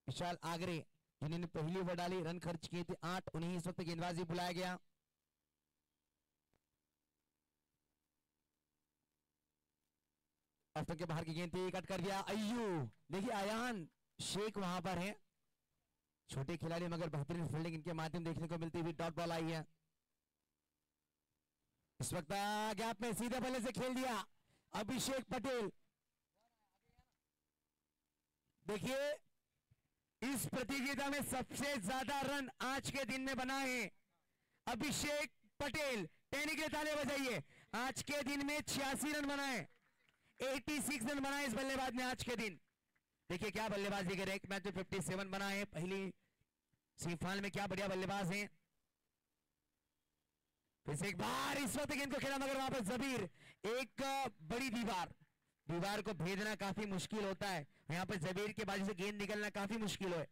विशाल आगरे जिन्होंने पहली ओवर डाली, रन खर्च किए थे 8, उन्हें इस वक्त गेंदबाजी बुलाया गया। ऑफ के बाहर की गेंद थी, कट कर दिया अय्यू। देखिए अयान शेख वहां पर है, छोटे खिलाड़ी मगर बेहतरीन फील्डिंग इनके माध्यम देखने को मिलती हुई। डॉट बॉल आई है। इस वक्त गैप में सीधे बल्ले से खेल दिया अभिषेक पटेल। देखिए इस प्रतियोगिता में सबसे ज्यादा रन आज के दिन में बना है अभिषेक पटेल। टेनी के ताले बजाइए। आज के दिन में 86 रन बनाए, 86 रन बनाए इस बल्लेबाज ने आज के दिन। देखिए क्या बल्लेबाजी करे, एक मैच में 57 बना है, पहली सेमीफाइनल में क्या बढ़िया बल्लेबाज हैं। फिर से एक बार इस वक्त गेंद को खेला, मगर वहां पर जबीर, एक बड़ी दीवार को भेदना काफी मुश्किल होता है, यहाँ पर जबीर के बाजू से गेंद निकलना काफी मुश्किल है,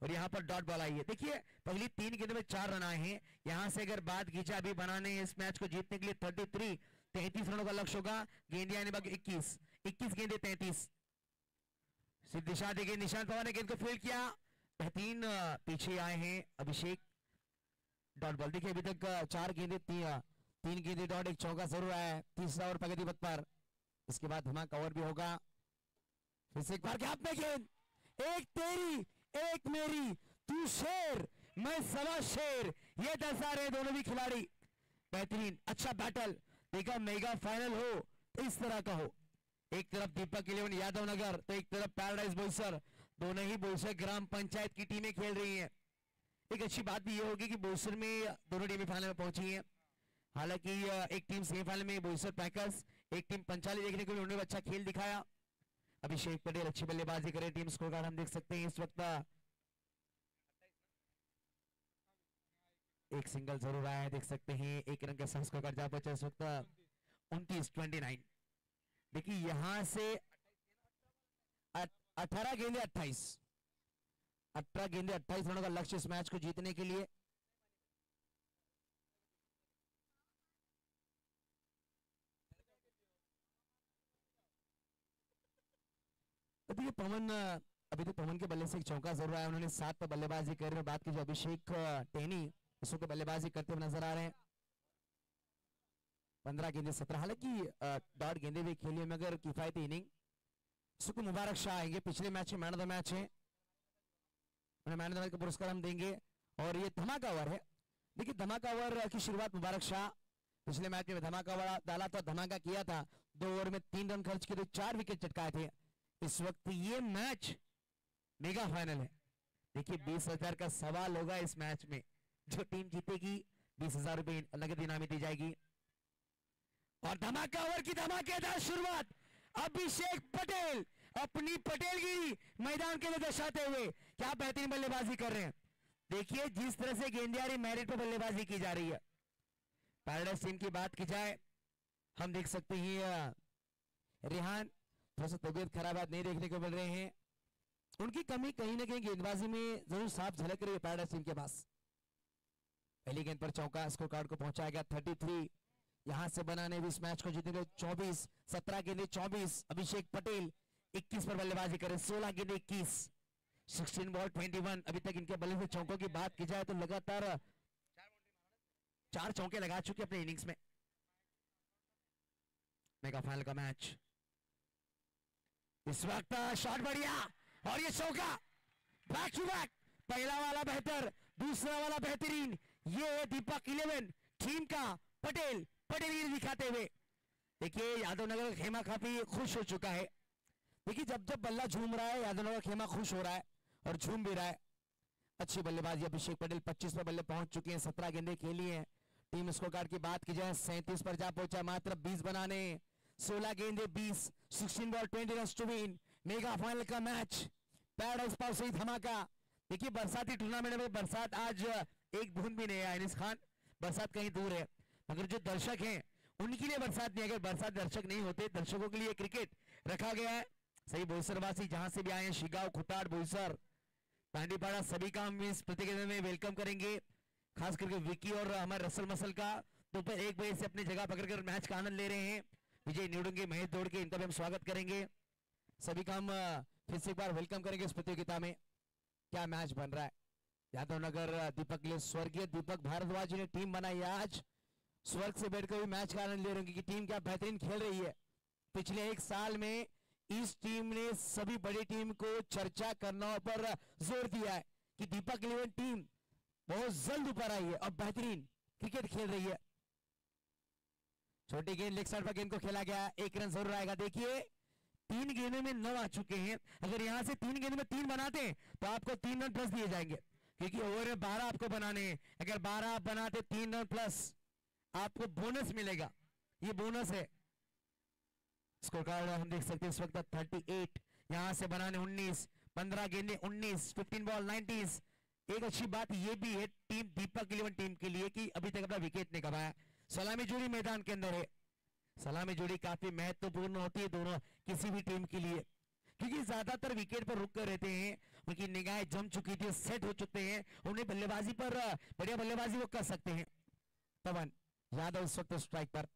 और यहाँ पर डॉट बॉल आई है। देखिए पहली 3 गेंदों में 4 रन आए हैं, यहाँ से अगर बात की जाए अभी बनाने इस मैच को जीतने के लिए 33 रनों का लक्ष्य होगा। गेंदे आने बाकी 21 गेंदे 33। सिर्फ दिशा देखिए, निशांत पवार ने गेंद को फील्ड किया, बेहतरीन पीछे आए हैं अभिषेक, डॉट बॉल। देखिए अभी तक 4 गेंदे 3 गेंदे डॉट, एक चौका जरूर आया है, तीसरा ओवर प्रगति पथ पर, इसके बाद धमाका ओवर भी होगा। फिर से एक बार गैप में गेंद, एक तेरी एक मेरी, तू शेर मैं सवा शेर, ये दर्शा रहे दोनों भी खिलाड़ी। बेहतरीन अच्छा बैटल, देखा मेगा फाइनल हो तो इस तरह का हो, एक तरफ दीपक 11 यादव नगर तो एक तरफ पैराडाइज बोईसर, दोनों ही बोईसर ग्राम पंचायत की टीमें खेल रही हैं। एक अच्छी बात भी ये होगी कि बोईसर में दोनों टीमें फाइनल में पहुंची हैं, हालांकि एक टीम सेमीफाइनल में बोईसर पैकर्स, एक टीम पंचाली देखने को उन्होंने अच्छा खेल दिखाया। अभिषेक पटेल अच्छी बल्लेबाजी करे, टीम स्कोर कार्ड हम देख सकते हैं इस वक्त, एक सिंगल जरूर आया है, देख सकते हैं, एक रन का स्कोर कार्ड जहां पर इस वक्त 29 देखिए यहां से 18 गेंदे 28 रनों का लक्ष्य इस मैच को जीतने के लिए। देखिए पवन, अभी तो पवन के बल्ले से एक चौका जरूर आया, उन्होंने 7 पर बल्लेबाजी कर रहे हैं। बात की जो अभिषेक टेनी इस वक्त बल्लेबाजी करते हुए नजर आ रहे हैं, 15 गेंदे 17, हालांकि डॉट गेंदे भी खेली, मगर किफायती इनिंग। सुख मुबारक शाह आएंगे, पिछले मैच में मैन ऑफ द मैच है, उन्हें मैन ऑफ द मैच का पुरस्कार हम देंगे, और ये धमाका ओवर है। देखिए धमाका ओवर की शुरुआत मुबारक शाह, पिछले मैच में धमाका ओवर डाला था, धमाका किया था, 2 ओवर में 3 रन खर्च किए थे, 4 विकेट चटकाए थे। इस वक्त ये मैच मेगा फाइनल है, देखिए 20,000 का सवाल होगा इस मैच में, जो टीम जीतेगी 20,000 रुपए नगद इनामी दी जाएगी। और धमाका ओवर की धमाकेदार शुरुआत, अभिषेक पटेल अपनी पटेलगिरी मैदान के अंदर दर्शाते हुए क्या बेहतरीन बल्लेबाजी कर रहे हैं। देखिए जिस तरह से गेंदबाजी मेरिट पर बल्लेबाजी की जा रही है। पैराडाइज टीम की बात की जाए, हम देख सकते हैं रेहान थोड़ा सा तबियत खराब बात नहीं देखने को मिल रहे हैं, उनकी कमी कहीं ना कहीं गेंदबाजी में जरूर साफ झलक रही है पैराडाइज टीम के पास। पहली गेंद पर चौका, स्कोर कार्ड को पहुंचाया गया 33, यहां से बनाने भी इस मैच को जीतने 24, 17 गेंदे 24, अभिषेक पटेल 21 पर बल्लेबाजी करे, 16 गेंदे 21, 16 बॉल 21। अभी तक इनके बल्ले से चौकों की बात की जाए तो लगातार 4 चौके लगा चुके अपने इनिंग्स में। मेगा फाइनल का मैच, इस वक्त शॉट बढ़िया, और ये चौका, बैक टू बैक, पहला वाला बेहतर, दूसरा वाला बेहतरीन, ये है दीपक 11 टीम का पटेल दिखाते हुए। देखिए यादव नगर खेमा काफी खुश हो चुका है, देखिए जब जब बल्ला झूम रहा है यादव नगर खेमा खुश हो रहा है और झूम भी रहा है। अच्छी बल्लेबाजी अभिषेक पटेल 25 पर बल्ले पहुंच चुके हैं, 17 गेंदे खेली हैं। टीम स्कोर कार्ड की बात की जाए 37 पर जा पहुंचा, मात्र 20 बनाने, 16 गेंदे 20, 16 ball 20 run to win. Mega final का मैच, पैराडाइज पाव से धमाका। देखिए बरसाती टूर्नामेंट में बरसात आज एक बूंद भी नहीं है अनिस खान, बरसात कहीं दूर है, मगर जो दर्शक हैं उनके लिए बरसात नहीं, अगर बरसात दर्शक नहीं होते, दर्शकों के लिए क्रिकेट रखा गया है। सही बोईसरवासी जहां से भी आए हैं, शिगांव, खुटाड़, बोईसर, पांडीपाड़ा, सभी का हम इस प्रतियोगिता में वेलकम करेंगे, खास करके विकी और हमारे रसल मसल का दोपहर 1 बजे से अपनी जगह पकड़कर मैच का आनंद ले रहे हैं। विजय निवड़ेंगे, महेश दौड़ के, इनका भी हम स्वागत करेंगे। सभी का हम फिर से एक बार वेलकम करेंगे इस प्रतियोगिता में। क्या मैच बन रहा है, यादव नगर दीपक लिए स्वर्गीय दीपक भारद्वाज ने टीम बनाई आज, स्वर्ग से बैठकर भी मैच का आनंद ले रहे हैं कि टीम क्या बेहतरीन खेल रही है। पिछले 1 साल में इस टीम ने सभी बड़ी टीम को चर्चा करने पर जोर दिया है कि दीपक 11 टीम बहुत जल्द ऊपर आई है और बेहतरीन क्रिकेट खेल रही है। छोटी गेंद लेग साइड पर गेंद को खेला गया, 1 रन जरूर आएगा। देखिए 3 गेंदों में 9 आ चुके हैं, अगर यहां से 3 गेंदों में 3 बनाते हैं तो आपको 3 रन प्लस दिए जाएंगे, क्योंकि ओवर में 12 आपको बनाने हैं। अगर 12 आप बनाते 3 रन प्लस आपको बोनस मिलेगा, ये बोनस है। स्कोर कार्ड हम देख सकते हैं इस वक्त 38, यहां से बनाने 19, 15 गेंदे 19, 15 बॉल 90s। एक अच्छी बात ये भी है टीम दीपक इलेवन टीम के लिए कि अभी तक अपना विकेट नहीं गवाया। सलामी जोड़ी मैदान के अंदर है। सलामी जोड़ी काफी महत्वपूर्ण होती है दोनों किसी भी टीम के लिए, क्योंकि ज्यादातर विकेट पर रुक कर रहते हैं, उनकी निगाहें जम चुकी थी, सेट हो चुके हैं, उन्हें बल्लेबाजी पर बढ़िया बल्लेबाजी वो कर सकते हैं। पवन यादव इस वक्त स्ट्राइक पर,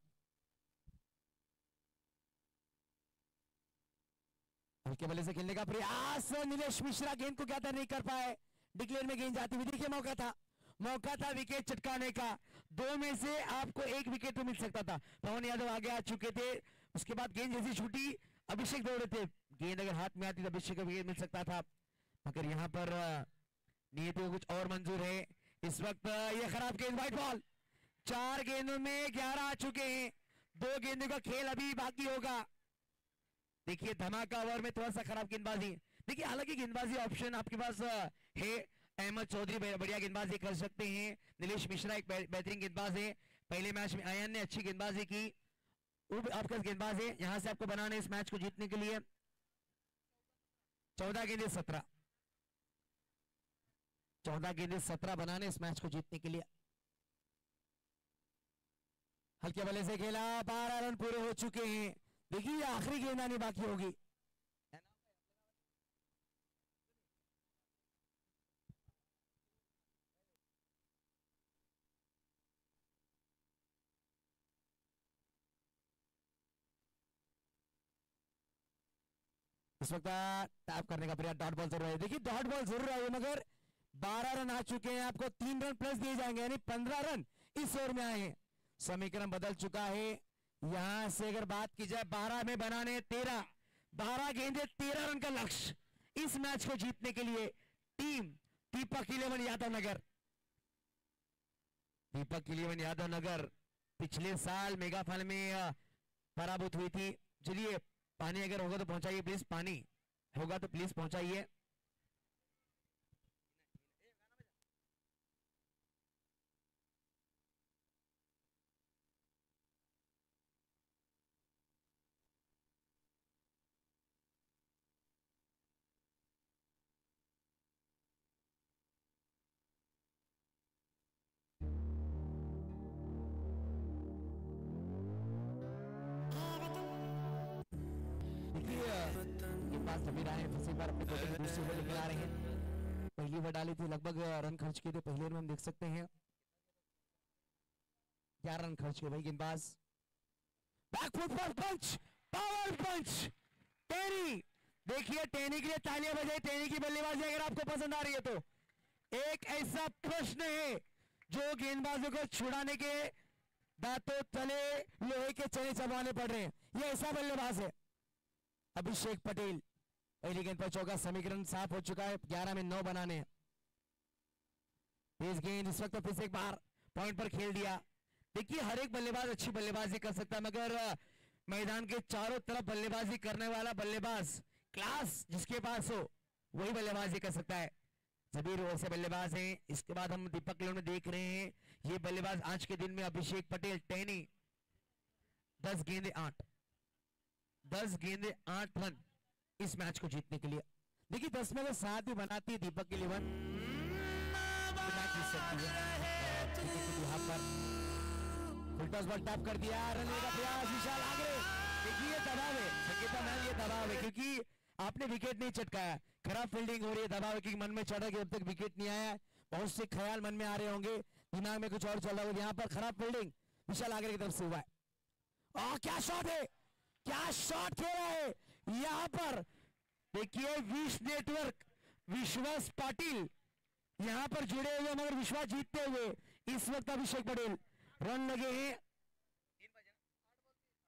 हल्के बल्ले से खेलने का प्रयास, नीलेश मिश्रा गेंद को ज्यादा नहीं कर पाए, डिक्लेयर में गेंद जाती हुई। देखिए मौका था विकेट चटकाने का, दो में से आपको एक विकेट तो मिल सकता था। पवन यादव आगे आ चुके थे, उसके बाद गेंद जैसी छूटी अभिषेक दौड़े थे, गेंद अगर हाथ में आती तो अभिषेक को विकेट मिल सकता था, मगर यहाँ पर नियति को कुछ और मंजूर है। इस वक्त ये खराब गेंद, व्हाइट बॉल। 4 गेंदों में 11 आ चुके हैं, 2 गेंदों का खेल अभी बाकी होगा। देखिए धमाका ओवर में थोड़ा सा खराब गेंदबाजी। देखिए हालांकि गेंदबाजी ऑप्शन आपके पास है, अहमद चौधरी बढ़िया गेंदबाजी कर सकते हैं, नीलेश मिश्रा एक बेहतरीन गेंदबाज है, पहले मैच में आयन ने अच्छी गेंदबाजी की, वो भी आपका गेंदबाज है। यहां से आपको बनाना है इस मैच को जीतने के लिए 14 गेंदे 17, 14 गेंदे 17 बनाने इस मैच को जीतने के लिए। हल्के बल्ले से खेला, 12 रन पूरे हो चुके हैं। देखिए आखिरी गेंद आनी बाकी होगी। इस वक्त टैप करने का प्रयास, डॉट बॉल जरूर है। देखिए डॉट बॉल जरूर है मगर 12 रन आ चुके हैं, आपको 3 रन प्लस दिए जाएंगे, यानी 15 रन इस ओवर में आए हैं। समीकरण बदल चुका है। यहां से अगर बात की जाए 12 में बनाने 13, 12 गेंदे 13 रन का लक्ष्य इस मैच को जीतने के लिए टीम दीपक इलेवन यादव नगर। दीपक इलेवन यादव नगर पिछले साल मेगा फाइनल में पराभूत हुई थी। चलिए पानी अगर होगा तो पहुंचाइए प्लीज, पानी होगा तो प्लीज पहुंचाइए। समीर आए इसी बार अपनी बैटिंग दूसरी ओवर लेकर आ रहे हैं। पहली ओवर डाली थी, लगभग रन खर्च किए थे पहले में, हम देख सकते हैं 11 रन खर्च किए। भाई गेंदबाज बैकफुट पर पंच, पावर पंच टेनी। देखिए टेनी के लिए तालियां बजाई, टेनी की बल्लेबाजी अगर आपको पसंद आ रही है तो। एक ऐसा प्रश्न है जो गेंदबाजों को छुड़ाने के दांतों तले लोहे के चने चबाने पड़ रहे हैं, ये ऐसा बल्लेबाज है अभिषेक पटेल। पहली गेंद पर चौका, समीकरण साफ हो चुका है, 11 में 9 बनाने। तेज गेंद इस वक्त फिर से एक बार पॉइंट पर खेल दिया। देखिए हर एक बल्लेबाज अच्छी बल्लेबाजी कर सकता है, मगर मैदान के चारों तरफ बल्लेबाजी करने वाला बल्लेबाज क्लास जिसके पास हो वही बल्लेबाजी कर सकता है। जबीर वैसे बल्लेबाज हैं। इसके बाद हम दीपक इलेवन में देख रहे हैं ये बल्लेबाज आज के दिन में अभिषेक पटेल टेनी। 10 गेंदे 8, 10 गेंदे 8 रन इस मैच को जीतने के लिए। देखिए 10 में अगर 7 भी बनाती है दीपक इलेवन तो मैच जीत सकती है। यहाँ पर फुल टॉस बॉल टैप कर दिया, रन लेने का प्रयास, विशाल आगे। देखिए दबाव है संकेता मैम, ये दबाव है क्योंकि आपने विकेट नहीं चटकाया, खराब फील्डिंग हो रही है, दबाव है क्योंकि मन में चढ़ा कि अब तक विकेट नहीं आया। बहुत से ख्याल मन में आ रहे होंगे, दिमाग में कुछ और चल रहा होगा। यहाँ पर खराब फील्डिंग विशाल आगे की तरफ से हुआ है। क्या शॉट है, क्या शॉट खेला है यहाँ पर। देखिए विश नेटवर्क विश्वास पाटिल यहाँ पर जुड़े हुए, मगर विश्वास जीतते हुए इस वक्त अभिषेक पटेल। रन लगे हैं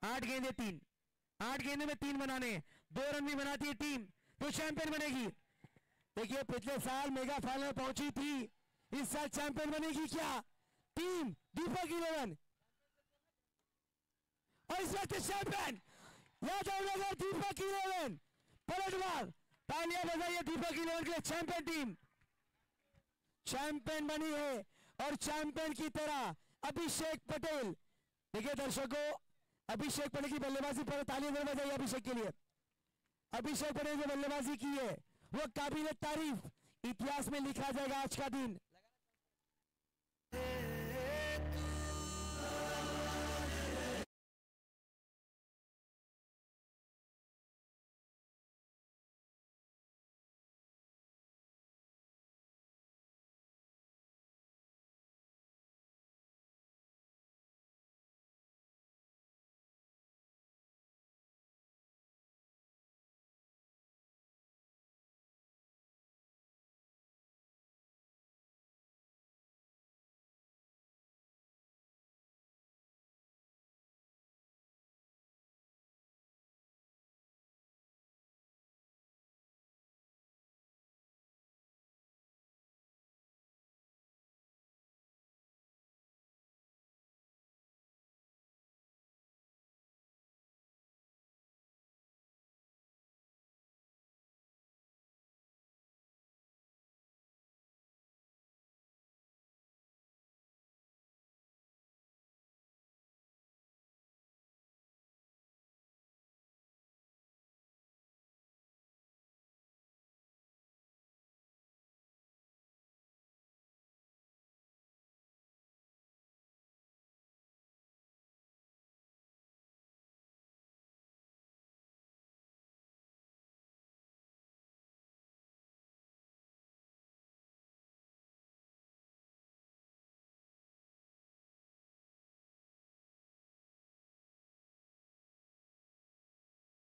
8 गेंदे 3, 8 गेंदे में 3 बनाने, 2 रन भी बनाती है टीम तो चैंपियन बनेगी। देखिए पिछले साल मेगा फाइनल में पहुंची थी, इस साल चैंपियन बनेगी क्या टीम दीपक इलेवन। और इस वक्त चैंपियन यादव नगर दीपक इलेवन। पलटवार, तालियां बजाइए दीपक इलेवन के लिए। चैंपियन टीम चैंपियन बनी है और चैंपियन की तरह अभिषेक पटेल। देखिए दर्शकों, अभिषेक पटेल की बल्लेबाजी पर तालियां बजाइए अभिषेक के लिए। अभिषेक ने जो बल्लेबाजी की है वो काबिल तारीफ, इतिहास में लिखा जाएगा आज का दिन।